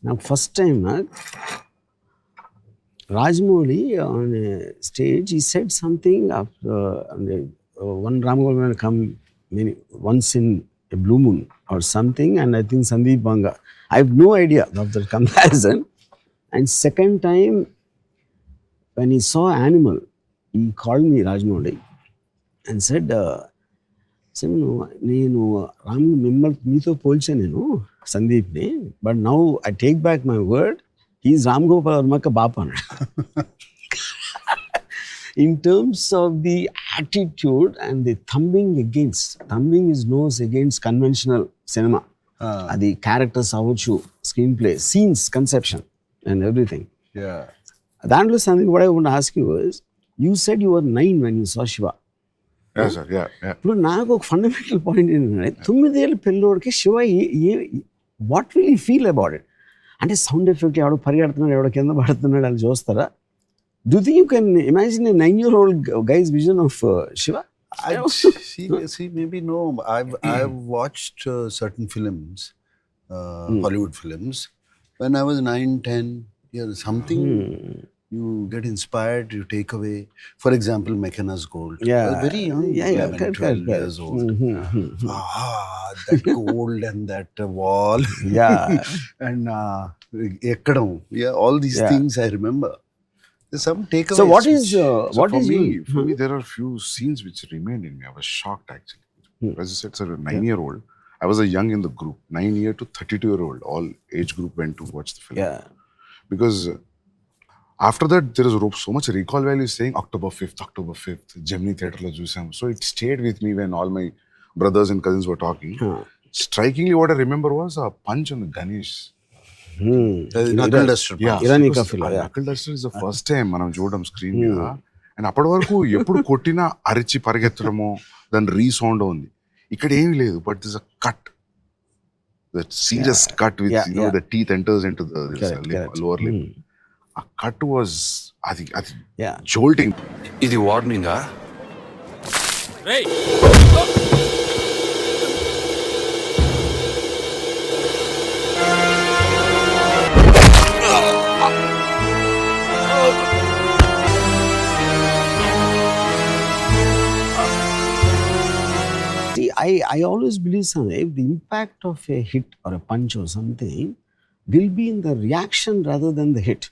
Now, first time, Raj Modi on a stage, he said something after one Ram Gopal come once in a blue moon or something, and I think Sandeep Banga. I have no idea of the comparison. And second time, when he saw animal, he called me Raj Modi and said, నేను రామ్ మిమ్మల్ని మీతో పోల్చా నేను సందీప్ని, but now I take back my word, he is Ram Gopal వర్మక్క బాప అన్నాడు. In terms of the attitude and the thumbing his nose against conventional cinema. The characters avuchu, screenplay, scenes, conception and everything. Yeah. That something what I want to ask you is, you said you were 9 when you saw Shiva. Yes, sir. Yeah. ఇప్పుడు నాకు ఒక fundamental point ఏంటంటే 9 ఏళ్ళ పిల్లోడికి Shiva what will you feel about it? అంటే sound effect ఎవడో పరిగెడుతున్నాడు, ఎవడో కింద పడుతున్నాడు అని చూస్తారా? Do you think you can imagine a 9-year-old guy's vision of Shiva? See, maybe no. I've watched certain films, Hollywood films, when I was 9, 10 years. Something you get inspired, you take away. For example, McKenna's Gold. Yeah. I was very young, 11, 12 years old. That gold and that wall. Yeah. And ekkadam. Yeah, all these things I remember. There's some takeaways. So what is for me, there are few scenes which remained in me. I was shocked actually. As you said, sir, 9-year-old. I was a young in the group, 9-year to 32-year-old. All age group went to watch the film. Yeah. Because after that, there is so much recall value saying October 5th, Gemini Theatre lo chusam. So it stayed with me when all my brothers and cousins were talking. Strikingly, what I remember was a punch on the Ganesh. Knuckle duster. Yeah. Iranika film. Knuckle duster is the first time మనం చూడడం screen మీద. And అప్పటి వరకు ఎప్పుడు కొట్టినా అరిచి పరిగెత్తడమో దాని resound ఉంది. ఇక్కడ ఏమీ లేదు, but this a cut, that serious cut with the teeth enters into the lower lip. ఆ కట్ వాజ్ అది జోల్టింగ్. ఇది వార్నింగా? I always believe something, the impact of a hit or a punch or something will be in the reaction rather than the hit.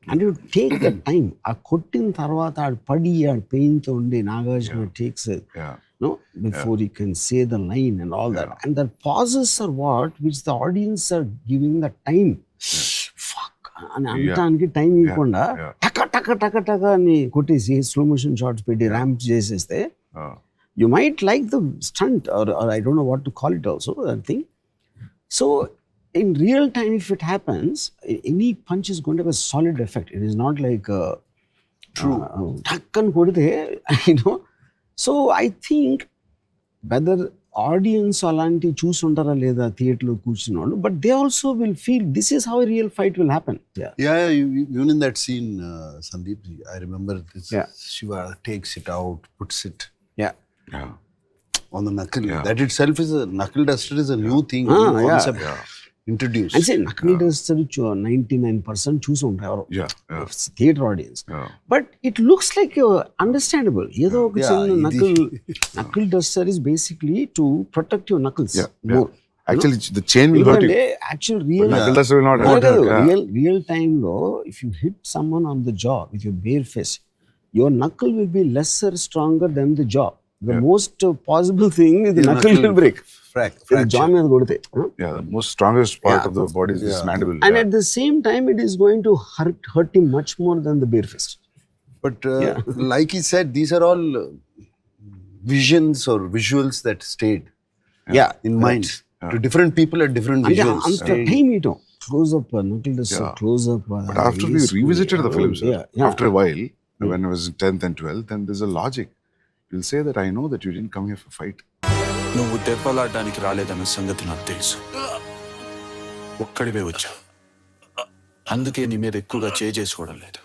And you take the time. ఆ కొట్టిన తర్వాత ఆడు పడి ఆడు పెయిన్తో ఉండి Nagarjuna takes it, before he can say the line and all that. And the pauses are what which the audience are giving the time. Fuck అని అంటానికి time ఇవ్వకుండా టక టక టక టక అని కొట్టేసి స్లో మోషన్ షాట్స్ పెట్టి ర్యాంప్ చేసేస్తే, you might like the stunt or I don't know what to call it also, that thing. So in real time, if it happens, any punch is going to have a solid effect. It is not like true takkan kodite, So I think whether audience alanti చూసుంటారా లేదా theatre లో కూర్చున్నోళ్ళు, but they also will feel this is how a real fight will happen. Even in that scene, Sandeep, I remember this. Shiva takes it out, puts it on the knuckle. That itself is a knuckle duster is a new thing, new concept introduced. And say knuckle duster 99% చూసుంటారు theatre audience, but it looks like understandable. ఏదో ఒక చిన్న knuckle duster is basically to protect your knuckles more. Actually the chain will hurt you. Actually real knuckle duster will not hurt you. Real time lo, if you hit someone on the jaw with your bare fist, your knuckle will be lesser stronger than the jaw. The most possible thing is the knuckle will break. Fracture. Jaw మీద కొడితే. The most strongest part of the body is this mandible. And at the same time, it is going to hurt him much more than the bare fist. But like he said, these are all visions or visuals that stayed in mind. To different people at different visuals. అంత time ఇటం close up knuckle duster, close up. But after we revisited the film, after a while, when I was in 10th and 12th, then there's a logic. You'll say that I know that you didn't come here for fight. నువ్వు దెబ్బలాడడానికి రాలేదన్న సంగతి నాకు తెలుసు. ఒక్కడివే వచ్చా, అందుకే నీ మీద ఎక్కువగా చేసుకోవడం లేదు.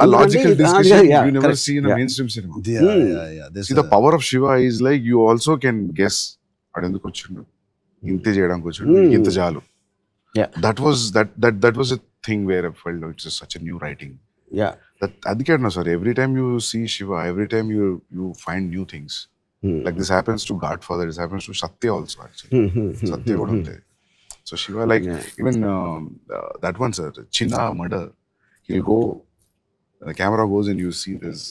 A logical discussion you never see in a mainstream cinema. See, the power of Shiva is like you also can guess. అడెందుకు వచ్చిండు, ఇంతే చేయడానికి వచ్చిండు, ఇంత చాలు. Yeah. That was a thing where I felt it's just such a new writing. Yeah. That adike no sir. Every time you see Shiva, every time you find new things. Like this happens to Godfather. This happens to Satya also actually. Satya kuda untadi. So Shiva, like even that one sir, Chinna murder. He'll go. The camera goes and you see this.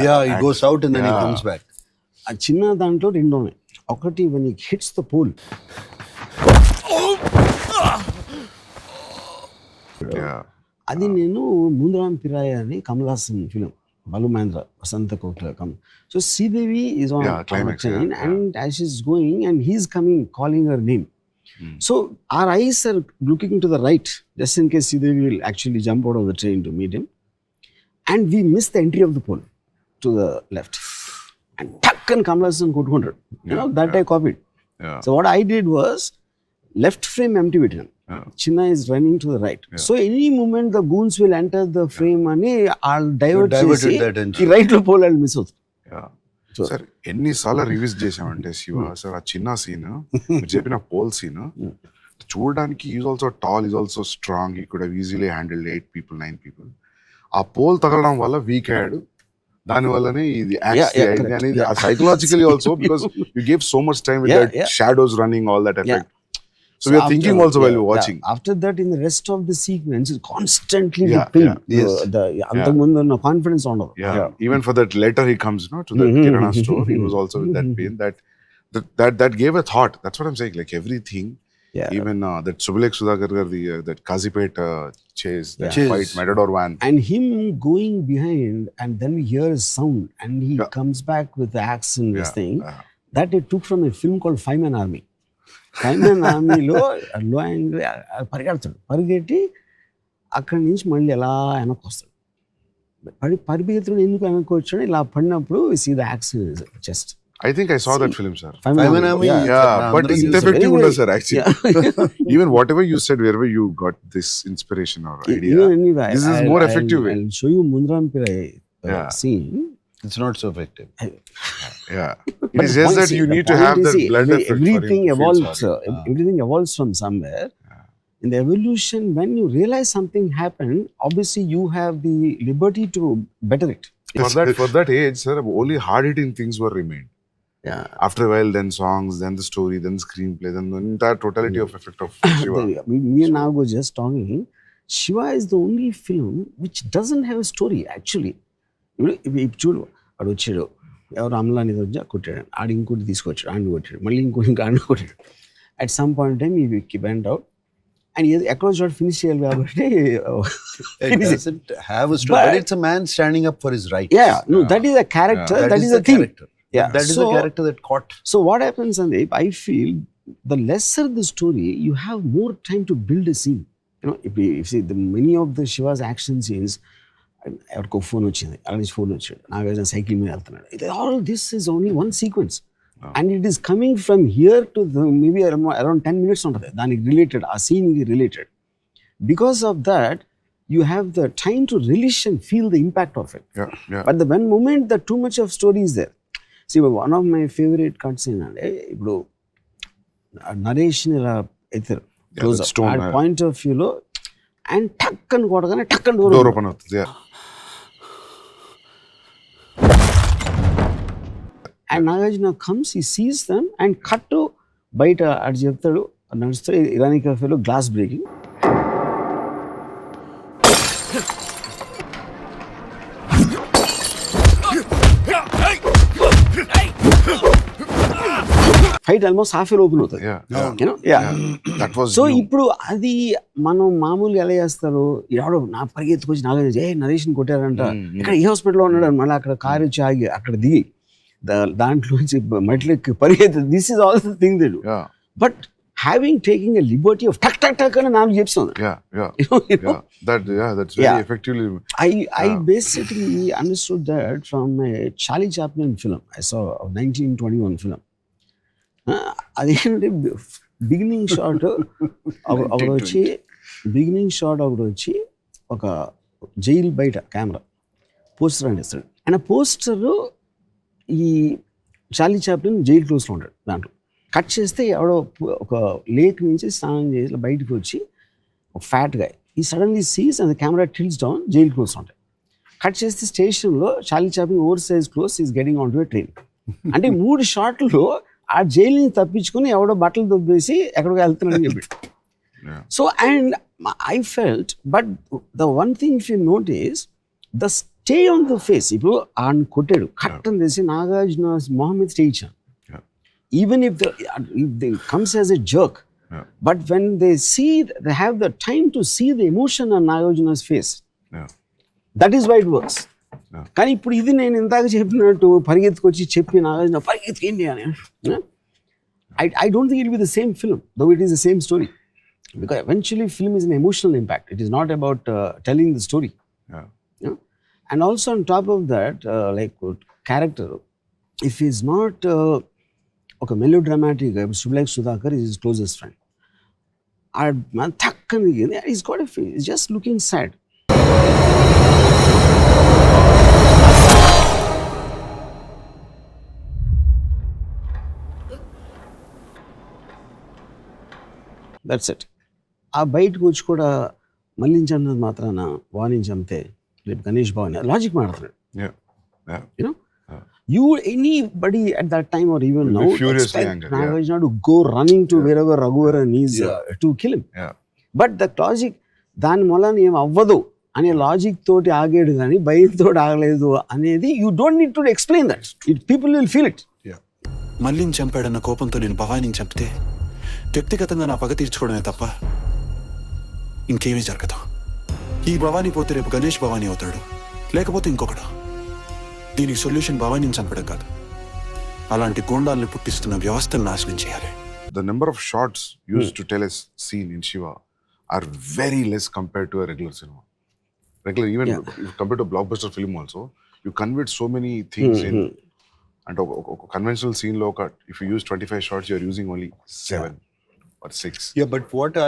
Yeah, he goes out and then he comes back. ఆ చిన్న దాంట్లో రెండు ఉన్నాయి. ఒకటి when he hits the pole. Yeah. అది నేను ముందరాం పిరాయ అని Kamal Haasan film, Balu Mahindra, Vasantha Kokila come. So Sridevi is on climax, train and as she's going and he's coming calling her name. So our eyes are looking to the right just in case Sridevi will actually jump out of the train to meet him. And we miss the entry of the pole to the left. And tuck and Kamal Hassan కొట్టుకుంటాడు. That I copied. Yeah. So what I did was left frame empty పెట్టాను. Chinna is running to the right. So any moment the goons will enter the frame అని I'll divert చేసి ఈ right లో pole I'll miss అవుతుంది. Sir ఎన్నిసార్లు reviews చేసామంటే Shiva sir ఆ చిన్న సీన్ మీరు చెప్పిన పోల్ సీన్ చూడడానికి is also tall, is also strong, he could easily handle 8 people 9 people. ఆ పోల్ తగలడం వల్ల వీక్ అయ్యాడు, దాని వల్లనే ఇది యాక్సిడెంట్ అనేది psychologically also because you give so much time with that shadows running all that effect. So we are thinking also while we're watching. After that, in the rest of the sequence, it's constantly hitting the antamundu na confidence on. Even for that letter he comes to the Kirana store, he was also with that pain. That gave a thought. That's what I'm saying. Like everything, even that Subulek Sudhakar that Kazipet chase, that fight, Matador van, and him going behind, and then we hear his sound, and he comes back with the axe and this thing that I took from a film called Five-Man Army. Five-Man ఆర్మీలో low angle పరిగెడతాడు, పరిగెట్టి అక్కడి నుంచి మళ్ళీ ఎలా వెనక్కి వస్తాడు. పరిగెత్తుడు ఎందుకు వెనక్కి వచ్చాడు, ఇలా పడినప్పుడు see the accident chest. I think I saw that film, sir. Five-Man Army, but ineffective was sir actually. Even whatever you said, wherever you got this inspiration or idea, this is more effective way. I'll show you Mundaram Pirai scene. It's not so effective. It is just that you need to have that blood effect. Everything evolves. Everything evolves from somewhere. In the evolution, when you realize something happened, obviously you have the liberty to better it. For that age, sir, only hard-hitting things were remained. After a while, then songs, then the story, then the screenplay, then the entire totality of effect of Shiva. Me and Nago just talking. Shiva is the only film which doesn't have a story actually. చూడు, వాడు వచ్చాడు, ఎవరు అమలాని వచ్చా కొట్టాడు, ఆడు ఇంకోటి తీసుకొచ్చాడు, ఆడిని కొట్టాడు, మళ్ళీ ఇంకోటి ఆడిని కొట్టాడు. అట్ సమ్ పాయింట్ టైం ఈ వెంట్ అవుట్ అండ్ ఎక్కడో చోట ఫినిష్ చేయాలి కాబట్టి it doesn't have a story, but it's a man standing up for his right. That is a character, that is a thing. That is a character that caught. So what happens, Sandeep, I feel the lesser the story, you have more time to build a scene. If you see many of the Shiva's action scenes, ఎవరికో phone వచ్చింది, అక్కడ నుంచి phone వచ్చాడు, Nagarjuna cycle మీద వెళ్తున్నాడు, all this is only one sequence and it is coming from here to maybe around 10 minutes ఉంటుంది దానికి related, ఆ సీన్కి related. Because of that you have the time to release and feel the impact of it. But the one moment the too much of story is there. See one of my favourite cuts ఏంటంటే, ఇప్పుడు నరేష్ని ఇలా ఎత్తారు close point of వ్యూలో and టక్ అని కొడగానే టక్ అని door open అవుతుంది. And Nagarjuna comes, he sees them and cut to బయట అటు చెప్తాడు, నడుస్తాడు, ఇరానీ కఫేలో glass breaking. Fight almost half open అవుతుంది. సో ఇప్పుడు అది మనం మామూలుగా ఎలా చేస్తారు, ఎవడో నా పరిగెత్తుకొచ్చి నరేష్ని కొట్టారంట, ఇక్కడ ఈ హాస్పిటల్లో ఉన్నాడు, మళ్ళీ అక్కడ కారు వచ్చి ఆగి అక్కడ దిగి దాంట్లోంచి మెట్లెక్కి పరిగెత్తు. This is all the thing they do. But having taking a Liberty of టక్ టక్ టక్ అని నాకు చెప్తాను. I basically understood that from a Charlie Chaplin film I saw, of 1921 film. అదేంటంటే బిగినింగ్ షాట్ ఒకటి వచ్చి ఒక జైలు బయట కెమెరా పోస్టర్ అందిస్తాడు. అండ్ ఆ పోస్టర్ ఈ చార్లీ చాప్లిన్ జైలు క్లోజ్లో ఉంటాడు. దాంట్లో కట్ చేస్తే ఎవడో ఒక లేక్ నుంచి స్నానం చేసి బయటకు వచ్చి ఒక ఫ్యాట్ గా ఈ suddenly sees and camera tilts down, jail close ఉంటాయి. కట్ చేస్తే స్టేషన్లో Charlie Chaplin over size close is getting on to a train. అంటే 3 షాట్లు ఆ జైలుని తప్పించుకుని ఎవడో బట్టలు దొబ్బేసి ఎక్కడికి వెళ్తున్నాడని చెప్పి. So and I felt, but the one thing if you notice the stay on the face. ఇప్పుడు ఆయన కొట్టాడు, కట్ అని తెలిసి నాగార్జున మొహమ్మద్ స్టే ఇచ్చాను. Even if they comes as a jerk, but when they have the time to see the emotion on Nagarjuna's face. That is why it works. కానీ ఇప్పుడు ఇది నేను ఇందాక చెప్పినట్టు పరిగెత్తుకొచ్చి చెప్పి నాగార్జున పరిగెత్తుకేంటి అని, I don't think it will be the same film, though it is the same story. Because eventually film is an emotional impact. It is not about telling the story. And also on top of that, like character, if he's not ఒక melodramatic సుబ్లైక్ Sudhakar is his closest friend. ఆ మన థక్కని is got a just looking sad. That's it. ఆ బయటకు వచ్చి కూడా మళ్ళించన్నది మాత్రాన వాణిని చంపితే రేపు గణేష్ భవన్ లాజిక్ మాట్లాడుతున్నాడు. You know anybody at that time or even now expect Nagarjuna to go running to wherever Raghuvaran is to kill him. But the logic దాని మూలన ఏం అవ్వదు అనే లాజిక్ తోటి ఆగాడు కానీ భయంతో ఆగలేదు అనేది you don't need to explain that. People will feel it. మళ్ళీని చంపాడన్న కోపంతో నేను భవానీని చంపితే వ్యక్తిగతంగా నా పగ తీర్చుకోవడమే తప్ప ఇంకేమీ జరగదు. ఈ భవానీ పోతే రేపు గణేష్ భవానీ అవుతాడు, లేకపోతే ఇంకొకడు. దీనికి సొల్యూషన్ భవానీని చంపడం కాదు, అలాంటి గోండాల్ని పుట్టిస్తున్న వ్యవస్థను నాశనం చేయాలి. The number of shots used to tell a scene in Shiva are very less compared to a regular cinema. Even compared to a blockbuster film also, you convert so many things in. And a conventional scene lo, if you use 25 shots, you are using only 7 or 6. Yeah, but what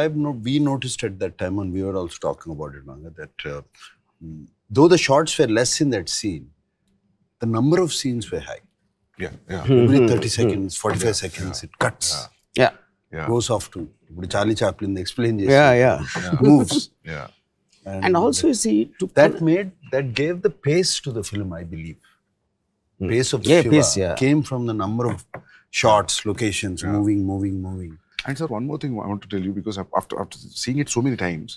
we noticed at that time, and we were also talking about it, Manga, that though the shots were less in that scene, the number of scenes were high. Every 30 seconds, 45 seconds, it cuts. Goes off to Charlie Chaplin explain moves. And also you see that gave the pace to the film, I believe. Pace of Shiva came from the number of shots, locations, moving. And sir, one more thing I want to tell you, because after seeing it so many times,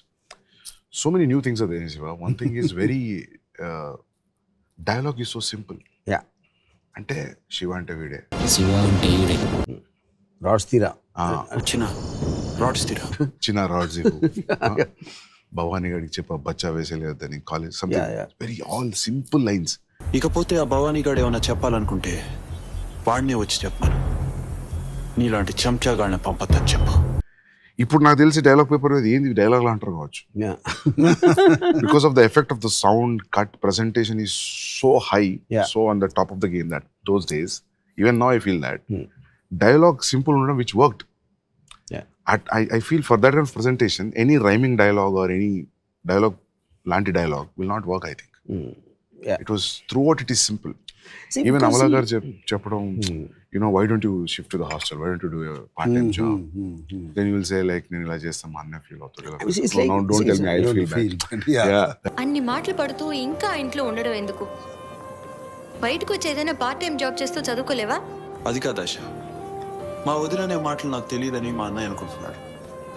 so many new things are there in Shiva. One thing is very dialogue is so simple. అంటే శివ అంటే వీడే, శివ అంటే వీడే, rods తీరా చిన్న rods Bhavani గడికి చెప్ప బచ్చా వేసేలేదని college very all simple lines. ఇకపోతే ఆ భవానీ గాడు ఏమన్నా చెప్పాలనుకుంటే వాడినే వచ్చి చెప్పాను, నీలాంటి చెంచాగాళ్ళని పంపద్దని చెప్పు. ఇప్పుడు నాకు తెలిసి డైలాగ్ పేపర్ మీద ఏంది డైలాగ్ అంటారు కావచ్చు. Because of the effect of the sound cut presentation is so high, so on the top of the game that those days even now I feel that dialogue simple ఉండడం which worked. I feel for that kind of presentation, any rhyming dialogue or any dialogue, lanti dialogue will not work, I think. It was throughout it is simple. See, even Amala gar cheppadam, you know, why don't you shift to the hostel? Why don't you do a part-time job? Then you will say like, nenu ila chestam anna feel avutadu. So now don't tell me I feel bad. అన్ని మాటలు పడుతూ ఇంకా ఇంట్లో ఉండడం ఎందుకు? బయటకు వచ్చి ఏదైనా పార్ట్ టైం జాబ్ చేస్తూ చదువుకోలేవా? అది కాదు ఆశ, మా వదిలనే మాటలు నాకు తెలియదని మా అన్నయ్య అనుకుంటున్నాడు.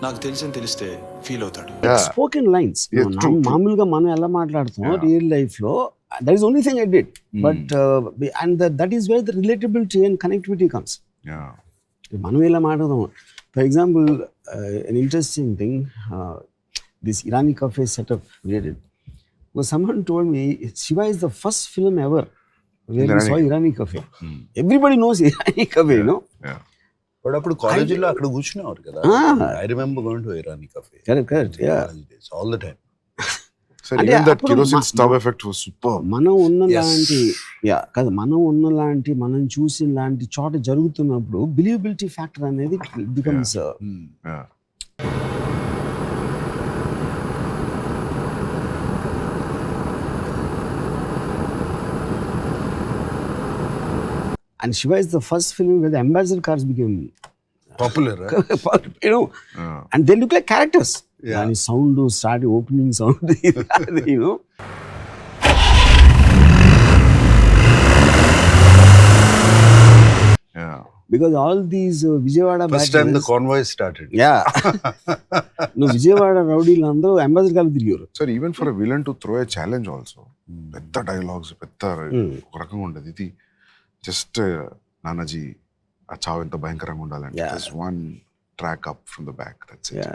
నాకు తెలిస్తే ఫీల్ అవుతాడు. స్పోకెన్ లైన్స్ మామూలుగా మనం ఎలా మాట్లాడుతాం రియల్ లైఫ్ లో, that is the only thing I did. But and that is where the relatability and connectivity comes. మనం ఎలా మాట్లాడదాం. For example, an interesting thing, this Irani cafe setup created. Well, someone told me Shiva is the first film ever where we saw Irani cafe. Everybody knows Irani cafe, you know. But అప్పుడు కాలేజీలో అక్కడ కూర్చునేవారు కదా. I remember going to Irani cafe. Correct. All the time. Sir అంటే even that అప్పుడు kerosene stove effect was super. మనం ఉన్న లాంటి కాదు, మనం ఉన్న లాంటి, మనం చూసిన లాంటి చోట జరుగుతున్నప్పుడు బిలీవబిలిటీ ఫ్యాక్టర్ అనేది becomes. And Shiva is the first film where the ambassador cars became Popular, right? you know, and they look like characters. Yeah. And sound started opening sound, you know. Yeah. Because all these Vijayawada First time the convoy started. yeah. No, Vijayawada రౌడీలు అందరూ ambassador కాలు తిరిగారు. Sir even for a villain to throw a challenge also, పెద్ద dialogues, పెద్ద ఒక రకంగా ఉండదు. ఇది జస్ట్ నానాజీ ఆ చావు ఎంత భయంకరంగా ఉండాలంటే just one track up from the back, that's it.